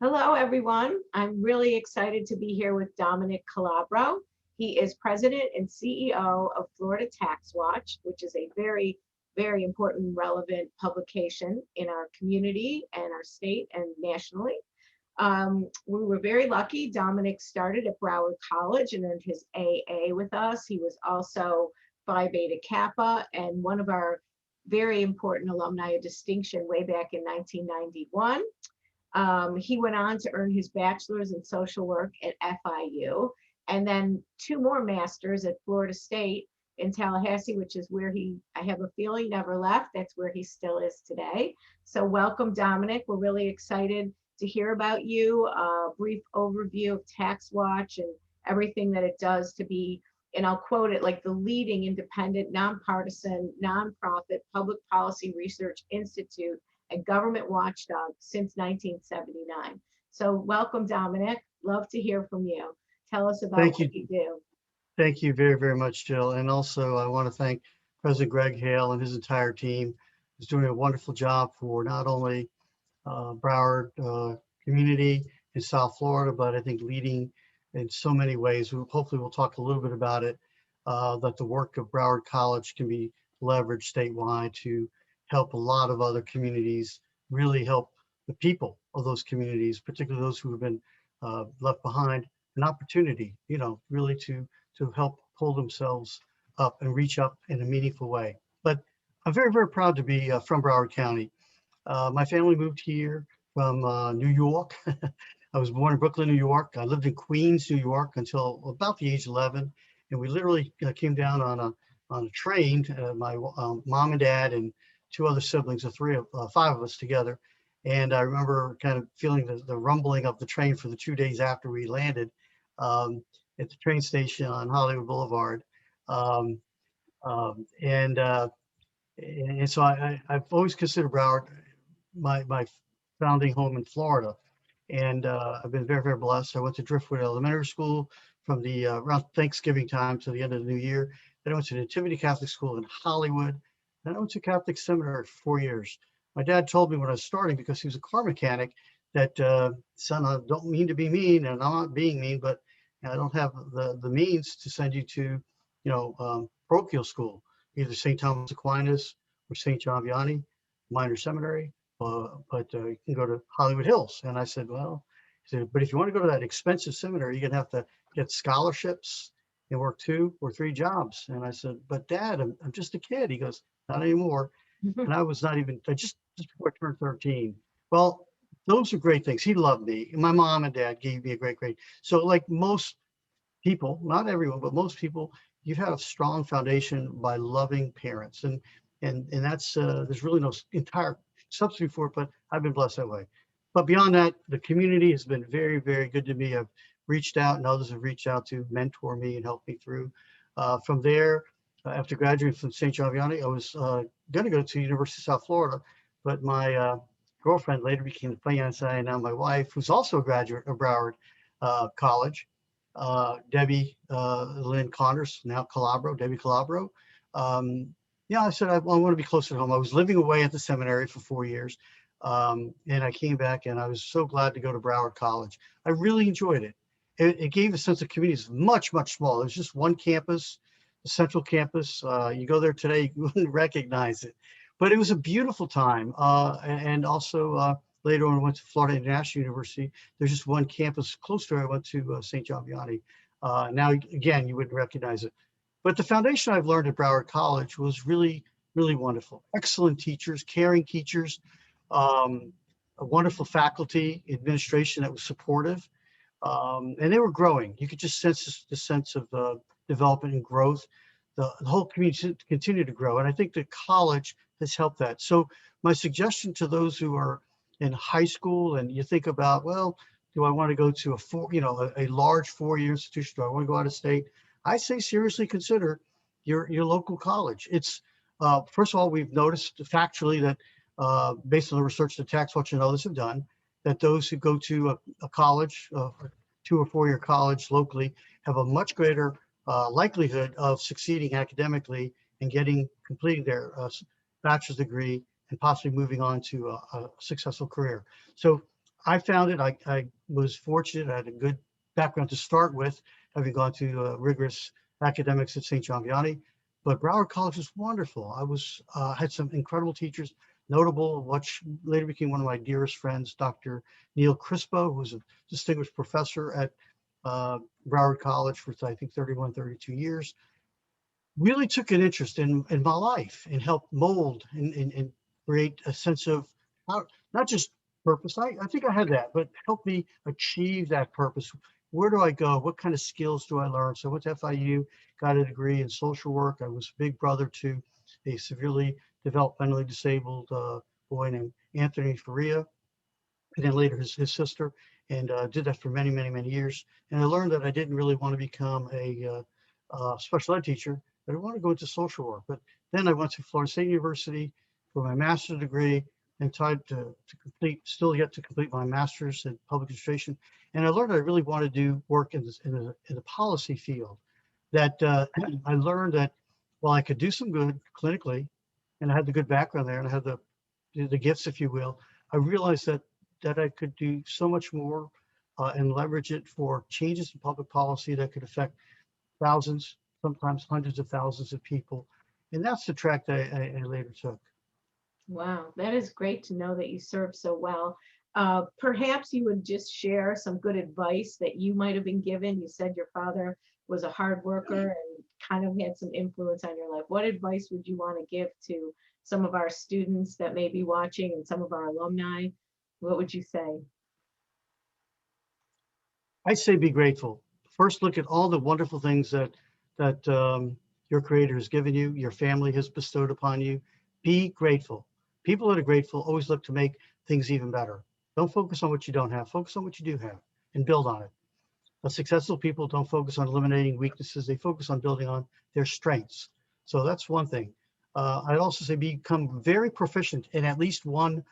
Hello, everyone. I'm really excited to be here with Dominic Calabro. He is president and CEO of Florida TaxWatch, which is a very, very important and relevant publication in our community and our state and nationally. We were very lucky. Dominic started at Broward College and earned his AA with us. He was also Phi Beta Kappa and one of our very important alumni of distinction way back in 1991. He went on to earn his bachelor's in social work at FIU, and then two more masters at Florida State in Tallahassee, which is where I have a feeling, never left. That's where he still is today. So welcome, Dominic. We're really excited to hear about you, a brief overview of TaxWatch and everything that it does to be, and I'll quote it, like the leading independent, nonpartisan, nonprofit public policy research institute and government watchdog since 1979. So welcome, Dominic. Love to hear from you. Tell us about Thank you. what you do. Thank you very, very much, Jill. And also I want to thank President Greg Hale and his entire team who's doing a wonderful job for not only Broward community in South Florida, but I think leading in so many ways. Hopefully we'll talk a little bit about it, that the work of Broward College can be leveraged statewide to help a lot of other communities, really help the people of those communities, particularly those who have been left behind, an opportunity, really to help pull themselves up and reach up in a meaningful way. But I'm very, very proud to be from Broward County. My family moved here from New York. I was born in Brooklyn, New York. I lived in Queens, New York until about the age of 11. And we literally came down on a train, my mom and dad and two other siblings, five of us together. And I remember kind of feeling the rumbling of the train for the 2 days after we landed at the train station on Hollywood Boulevard. Um, and so I've always considered Broward my founding home in Florida. And I've been very, very blessed. I went to Driftwood Elementary School from the around Thanksgiving time to the end of the new year. Then I went to Nativity Catholic School in Hollywood. Then I went to Catholic Seminary for 4 years. My dad told me when I was starting, because he was a car mechanic, that son, I don't mean to be mean, and I'm not being mean, but I don't have the means to send you to, parochial school, either St. Thomas Aquinas or St. John Vianney Minor Seminary, but you can go to Hollywood Hills. And I said, well, he said, but if you want to go to that expensive seminary, you're gonna have to get scholarships and work 2 or 3 jobs. And I said, but Dad, I'm just a kid. He goes, not anymore. And I was not even, just before I turned 13. Well, those are great things. He loved me. And my mom and dad gave me a great grade. So like most people, not everyone, but most people, you have a strong foundation by loving parents. And that's, there's really no entire substitute for it, but I've been blessed that way. But beyond that, the community has been very, very good to me. I've reached out and others have reached out to mentor me and help me through. From there, after graduating from St. John Vianney, I was going to go to University of South Florida, but my girlfriend later became the fiance, and now my wife, who's also a graduate of Broward College, Debbie Lynn Connors, now Calabro, Debbie Calabro. I said, I want to be closer to home. I was living away at the seminary for 4 years. And I came back and I was so glad to go to Broward College. I really enjoyed it. It gave a sense of community. It's much, much smaller. There's just one campus, the central campus. You go there today, you wouldn't recognize it. But it was a beautiful time. And also later on, I went to Florida International University. There's just one campus close to it. I went to St. John Vianney. Now, again, you wouldn't recognize it. But the foundation I've learned at Broward College was really, really wonderful. Excellent teachers, caring teachers, a wonderful faculty, administration that was supportive. And they were growing. You could just sense the sense of development and growth. The whole community continued to grow. And I think the college has helped that. So my suggestion to those who are in high school and you think about, well, do I want to go to a large 4-year institution? Do I want to go out of state? I say seriously consider your local college. It's first of all, we've noticed factually that based on the research that TaxWatch and others have done, that those who go to a college, 2 or 4 year college locally, have a much greater likelihood of succeeding academically and completing their bachelor's degree and possibly moving on to a successful career. So I found it. I was fortunate. I had a good background to start with, having gone to rigorous academics at St. John Vianney. But Broward College was wonderful. I was had some incredible teachers. Notable, what later became one of my dearest friends, Dr. Neil Crispo, who was a distinguished professor at Broward College for I think 31, 32 years. Really took an interest in my life and helped mold and create a sense of how, not just purpose. I think I had that, but helped me achieve that purpose. Where do I go? What kind of skills do I learn? So I went to FIU, got a degree in social work. I was a big brother to a severely developmentally disabled boy named Anthony Faria, and then later his sister, and did that for many, many, many years. And I learned that I didn't really want to become a special ed teacher, but I wanted to go into social work. But then I went to Florida State University for my master's degree and tried to complete, still yet to complete my master's in public administration. And I learned I really want to do work in the policy field. That I learned that while I could do some good clinically, and I had the good background there, and I had the gifts, if you will, I realized that I could do so much more and leverage it for changes in public policy that could affect thousands, sometimes hundreds of thousands of people. And that's the track that I later took. Wow, that is great to know that you served so well. Perhaps you would just share some good advice that you might have been given. You said your father was a hard worker and kind of had some influence on your life. What advice would you want to give to some of our students that may be watching and some of our alumni? What would you say? I say be grateful. First, look at all the wonderful things that your creator has given you, your family has bestowed upon you. Be grateful. People that are grateful always look to make things even better. Don't focus on what you don't have. Focus on what you do have and build on it. Successful people don't focus on eliminating weaknesses. They focus on building on their strengths. So that's one thing. I'd also say become very proficient in at least one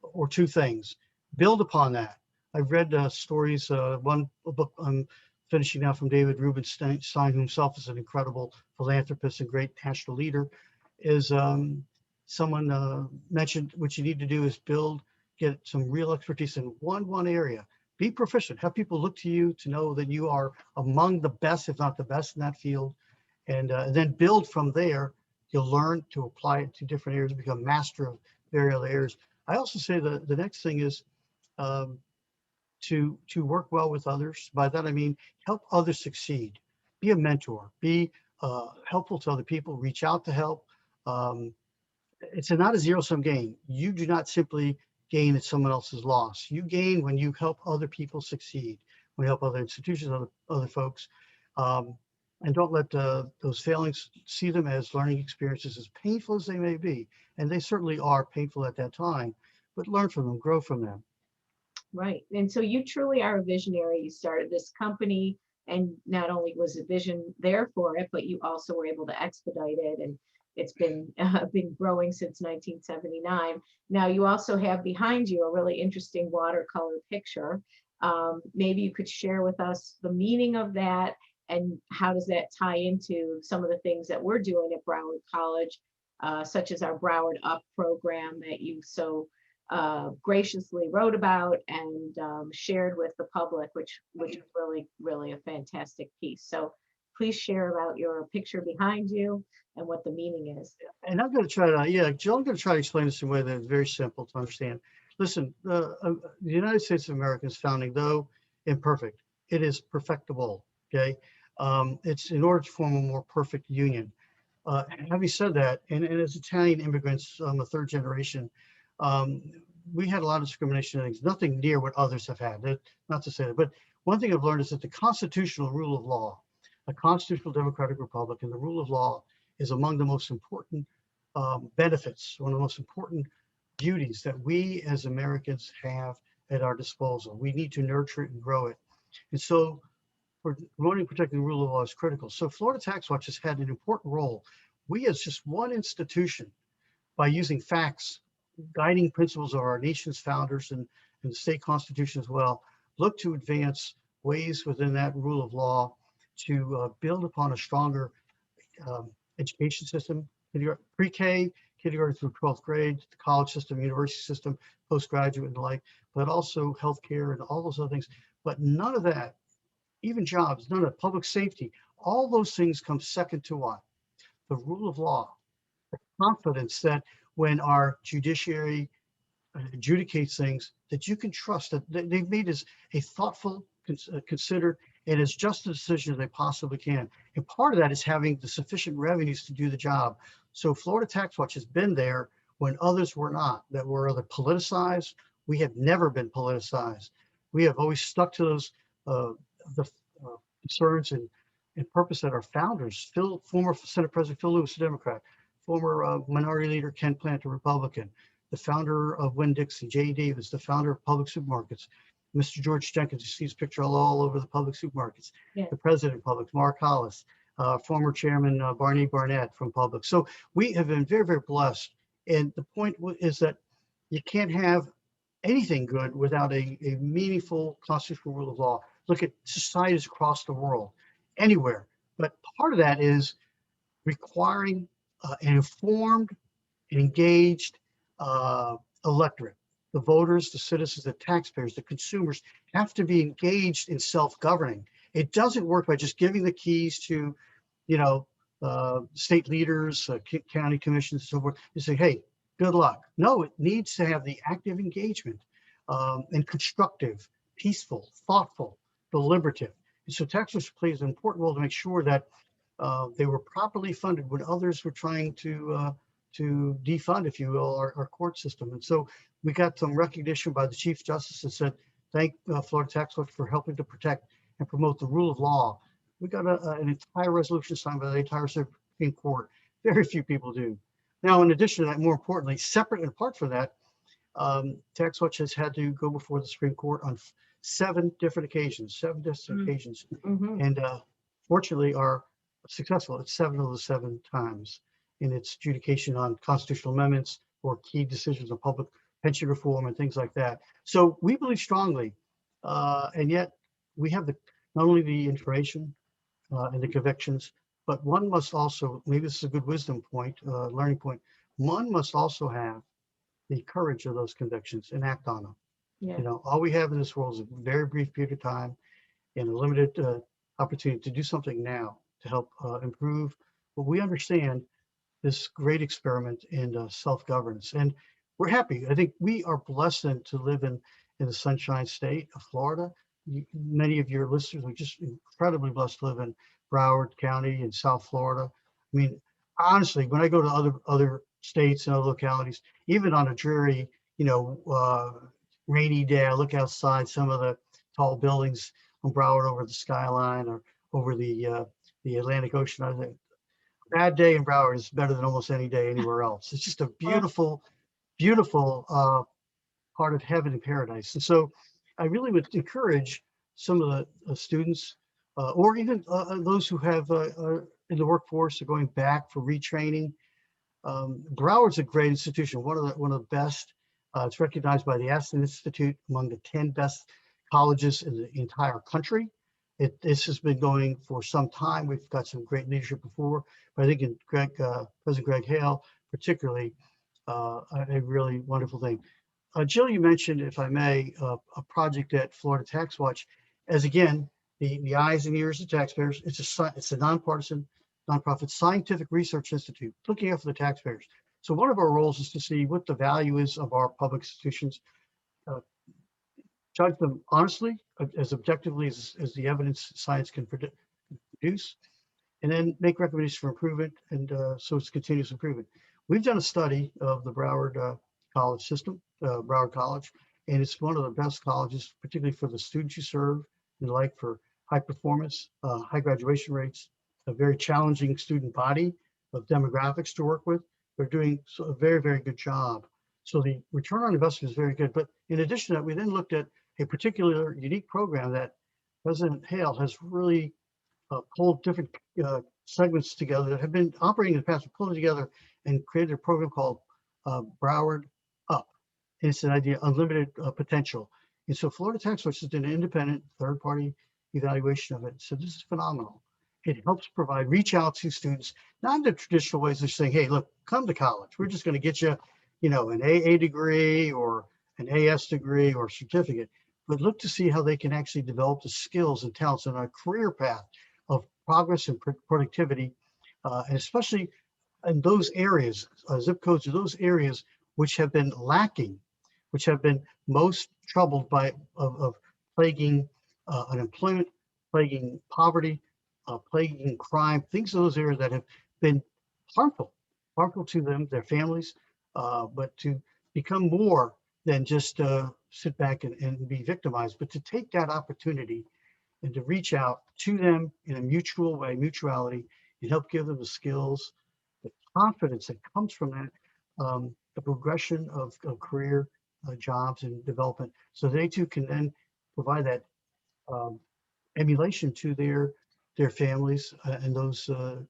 or two things. Build upon that. I've read stories, one book I'm finishing now from David Rubenstein, who himself is an incredible philanthropist and great national leader, is someone mentioned what you need to do is get some real expertise in one area. Be proficient. Have people look to you to know that you are among the best, if not the best in that field. And then build from there. You'll learn to apply it to different areas, become master of various other areas. I also say the next thing is um, to work well with others. By that I mean help others succeed. Be a mentor. Be helpful to other people. Reach out to help. Um, it's not a zero-sum game. You do not simply gain at someone else's loss. You gain when you help other people succeed. When you help other institutions, other folks. Um, and don't let those failings, see them as learning experiences, as painful as they may be. And they certainly are painful at that time, but learn from them, grow from them. Right. And so you truly are a visionary. You started this company, and not only was a vision there for it, but you also were able to expedite it. And it's been growing since 1979. Now you also have behind you a really interesting watercolor picture. Maybe you could share with us the meaning of that and how does that tie into some of the things that we're doing at Broward College, such as our Broward Up program that you so graciously wrote about and shared with the public, which is really a fantastic piece. So please share about your picture behind you and what the meaning is. And I'm going to try to, yeah, Jill, I'm going to try to explain this in a way that's very simple to understand. Listen, the United States of America's founding, though imperfect, it is perfectible. Okay, it's in order to form a more perfect union. Having said that, and as Italian immigrants, I'm a third generation, um, we had a lot of discrimination and things, nothing near what others have had. Not to say that, but one thing I've learned is that the constitutional rule of law, a constitutional democratic republic, and the rule of law is among the most important benefits, one of the most important beauties that we as Americans have at our disposal. We need to nurture it and grow it. And so promoting and protecting the rule of law is critical. So Florida TaxWatch has had an important role. We as just one institution, by using facts, guiding principles of our nation's founders and the state constitution as well, look to advance ways within that rule of law to build upon a stronger education system, pre-K, kindergarten through 12th grade, the college system, university system, postgraduate and the like, but also healthcare and all those other things. But none of that, even jobs, none of public safety, all those things come second to what? The rule of law, confidence that when our judiciary adjudicates things, that you can trust that they've made as a thoughtful, considered, and as just a decision as they possibly can. And part of that is having the sufficient revenues to do the job. So Florida TaxWatch has been there when others were not, that were either politicized. We have never been politicized. We have always stuck to those the concerns and purpose that our founders, former Senate President Phil Lewis, a Democrat, former Minority Leader Ken Plant, a Republican, the founder of Winn-Dixie, J. Davis, the founder of public supermarkets, Mr. George Jenkins, you see his picture all over the public supermarkets, Yeah. the president of Publix, Mark Hollis, former chairman Barney Barnett from Publix. So we have been very, very blessed. And the point is that you can't have anything good without a meaningful constitutional rule of law. Look at societies across the world, anywhere. But part of that is requiring an informed, engaged electorate. The voters, the citizens, the taxpayers, the consumers have to be engaged in self-governing. It doesn't work by just giving the keys to, state leaders, county commissions, and so forth, and say, hey, good luck. No, it needs to have the active engagement and constructive, peaceful, thoughtful, deliberative. And so taxpayers plays an important role to make sure that they were properly funded when others were trying to defund, if you will, our court system. And so we got some recognition by the Chief Justice that said, thank Florida TaxWatch for helping to protect and promote the rule of law. We got an entire resolution signed by the entire Supreme Court. Very few people do. Now, in addition to that, more importantly, separate and apart from that, TaxWatch has had to go before the Supreme Court on 7 different occasions, Mm-hmm. and fortunately are successful at 7 of the 7 times in its adjudication on constitutional amendments or key decisions on public pension reform and things like that. So we believe strongly, and yet we have not only the information and the convictions, but one must also, maybe this is a good wisdom point, learning point, one must also have the courage of those convictions and act on them. Yeah. All we have in this world is a very brief period of time and a limited opportunity to do something now to help improve what we understand this great experiment in self-governance. And we're happy. I think we are blessed to live in the Sunshine State of Florida. Many of your listeners are just incredibly blessed to live in Broward County in South Florida. I mean, honestly, when I go to other states and other localities, even on a dreary, rainy day, I look outside some of the tall buildings on Broward over the skyline or over the Atlantic Ocean. I think bad day in Broward is better than almost any day anywhere else. It's just a beautiful, beautiful part of heaven and paradise. And so I really would encourage some of the students or even those who have in the workforce are going back for retraining. Broward's a great institution, one of the best. It's recognized by the Aston Institute among the 10 best colleges in the entire country. This has been going for some time. We've got some great leadership before, but I think in President Greg Hale, particularly, a really wonderful thing. Jill, you mentioned, if I may, a project at Florida TaxWatch, as again, the eyes and ears of taxpayers. It's a nonpartisan, nonprofit scientific research institute looking out for the taxpayers. So one of our roles is to see what the value is of our public institutions, judge them honestly, as objectively as the evidence science can produce, and then make recommendations for improvement, and so it's continuous improvement. We've done a study of the Broward college system, Broward College, and it's one of the best colleges, particularly for the students you serve and the like, for high performance, high graduation rates, a very challenging student body of demographics to work with. They're doing a very, very good job. So the return on investment is very good. But in addition to that, we then looked at a particular unique program that President Hale has really pulled different segments together that have been operating in the past, pulled them together and created a program called Broward Up. And it's an idea, unlimited potential. And so Florida TaxWatch has done an independent third-party evaluation of it. So this is phenomenal. it helps provide, reach out to students, not in the traditional ways of saying, hey, look, come to college. We're just going to get you, an AA degree or an AS degree or certificate, but look to see how they can actually develop the skills and talents on a career path of progress and productivity, and especially in those areas, zip codes of those areas which have been lacking, which have been most troubled by of plaguing unemployment, plaguing poverty, plaguing crime, things in those areas that have been harmful, harmful to them, their families, but to become more than just sit back and be victimized, but to take that opportunity and to reach out to them in a mutual way, mutuality, and help give them the skills, the confidence that comes from that, the progression of career jobs and development, so they too can then provide that um, emulation to their families and those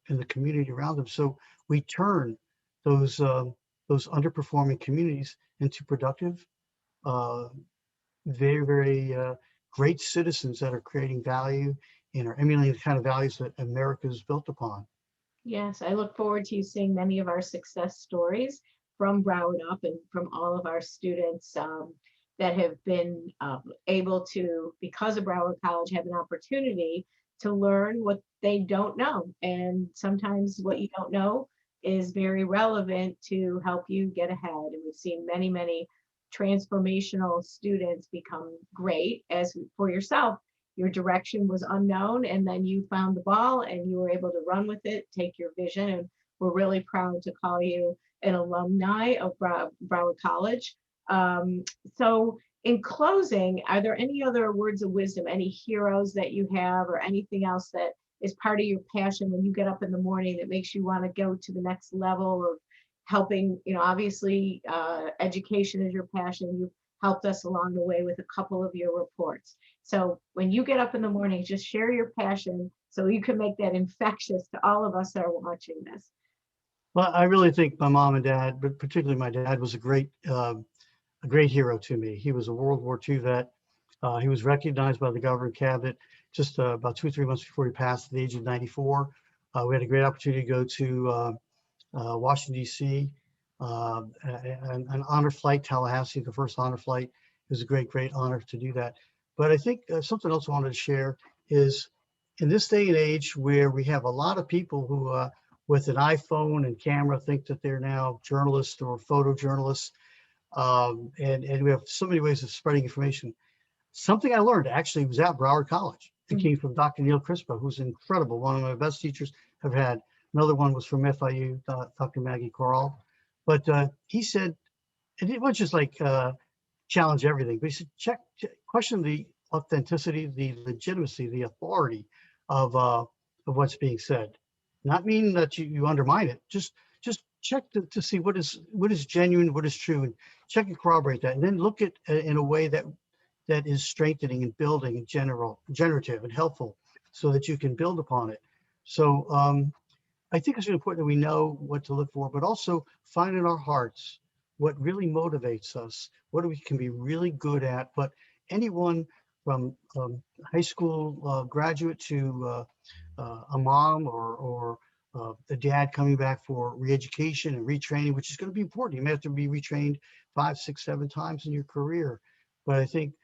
in the community around them. So we turn those underperforming communities into productive, uh, very, very great citizens that are creating value and are emulating the kind of values that America is built upon. Yes, I look forward to seeing many of our success stories from Broward Up and from all of our students that have been able to, because of Broward College, have an opportunity to learn what they don't know. And sometimes what you don't know is very relevant to help you get ahead. And we've seen many, many transformational students become great. As for yourself, your direction was unknown, and then you found the ball and you were able to run with it, take your vision, and we're really proud to call you an alumni of Broward College. Um, so in closing, are there any other words of wisdom, any heroes that you have, or anything else that is part of your passion when you get up in the morning that makes you want to go to the next level of helping? Obviously, education is your passion. You've helped us along the way with a couple of your reports. So when you get up in the morning, just share your passion so you can make that infectious to all of us that are watching this. Well, I really think my mom and dad, but particularly my dad, was a great hero to me. He was a World War II vet. He was recognized by the governing cabinet just about 2 or 3 months before he passed at the age of 94. We had a great opportunity to go to Washington, D.C., an honor flight, Tallahassee, the first honor flight. It was a great, great honor to do that. But I think something else I wanted to share is in this day and age where we have a lot of people who, with an iPhone and camera, think that they're now journalists or photojournalists, and we have so many ways of spreading information. Something I learned actually was at Broward College. It came from Dr. Neil Crispo, who's incredible, one of my best teachers I've had. Another one was from FIU, Dr. Maggie Corral. But he said, and it was just like challenge everything, but he said, question the authenticity, the legitimacy, the authority of what's being said. Not mean that you undermine it. Just check to see what is genuine, what is true, and check and corroborate that, and then look at in a way that is strengthening and building and generative and helpful so that you can build upon it. So I think it's really important that we know what to look for, but also find in our hearts what really motivates us, what we can be really good at. But anyone from high school graduate to a mom or the dad coming back for re-education and retraining, which is going to be important. You may have to be retrained 5, 6, 7 times in your career. But I think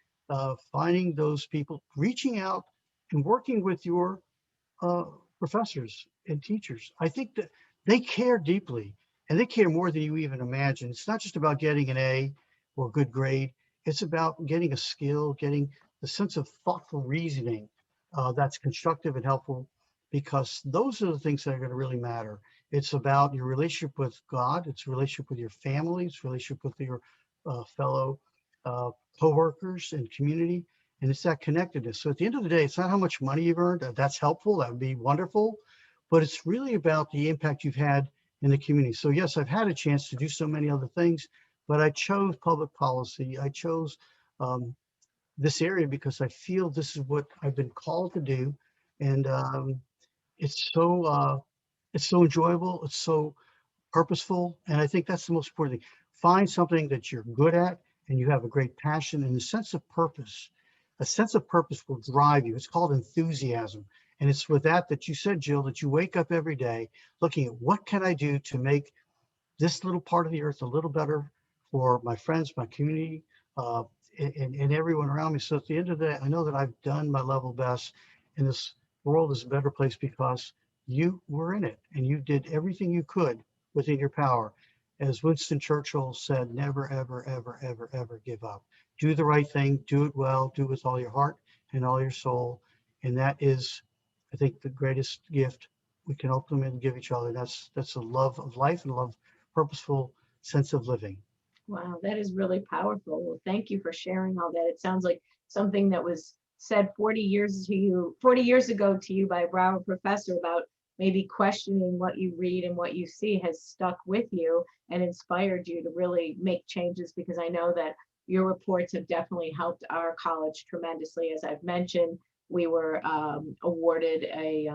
finding those people, reaching out and working with your uh, professors and teachers. I think that they care deeply and they care more than you even imagine. It's not just about getting an A or a good grade. It's about getting a skill, getting the sense of thoughtful reasoning that's constructive and helpful, because those are the things that are going to really matter. It's about your relationship with God. It's a relationship with your family. It's a relationship with your fellow uh, coworkers and community, and it's that connectedness. So at the end of the day, it's not how much money you've earned. That's helpful. That would be wonderful. But it's really about the impact you've had in the community. So yes, I've had a chance to do so many other things, but I chose public policy. I chose um, this area because I feel this is what I've been called to do. And it's it's so enjoyable. It's so purposeful. And I think that's the most important thing. Find something that you're good at and you have a great passion and a sense of purpose. A sense of purpose will drive you. It's called enthusiasm. And it's with that that you said, Jill, that you wake up every day looking at what can I do to make this little part of the earth a little better for my friends, my community, uh, and everyone around me. So at the end of the day, I know that I've done my level best, and this world is a better place because you were in it and you did everything you could within your power. As Winston Churchill said, never, ever, ever, ever, ever give up. Do the right thing, do it well, do it with all your heart and all your soul. And that is, I think, the greatest gift we can ultimately give each other. That's a love of life and love, purposeful sense of living. Wow, that is really powerful. Well, thank you for sharing all that. It sounds like something that was said 40 years ago to you by a Broward professor about maybe questioning what you read and what you see has stuck with you and inspired you to really make changes, because I know that your reports have definitely helped our college tremendously. As I've mentioned, we were awarded a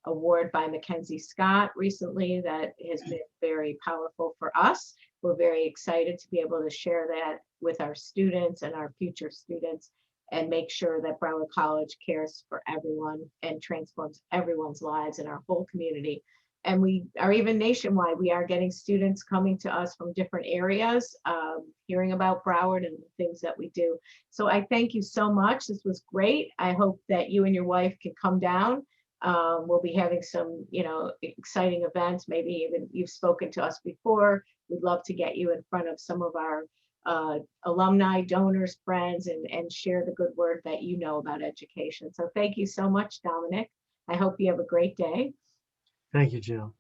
award by Mackenzie Scott recently that has been very powerful for us. We're very excited to be able to share that with our students and our future students and make sure that Broward College cares for everyone and transforms everyone's lives in our whole community. And we are even nationwide. We are getting students coming to us from different areas, hearing about Broward and the things that we do. So I thank you so much. This was great. I hope that you and your wife can come down. We'll be having some, exciting events. Maybe even you've spoken to us before. We'd love to get you in front of some of our alumni, donors, friends, and share the good word that you know about education. So thank you so much, Dominic. I hope you have a great day. Thank you, Jill.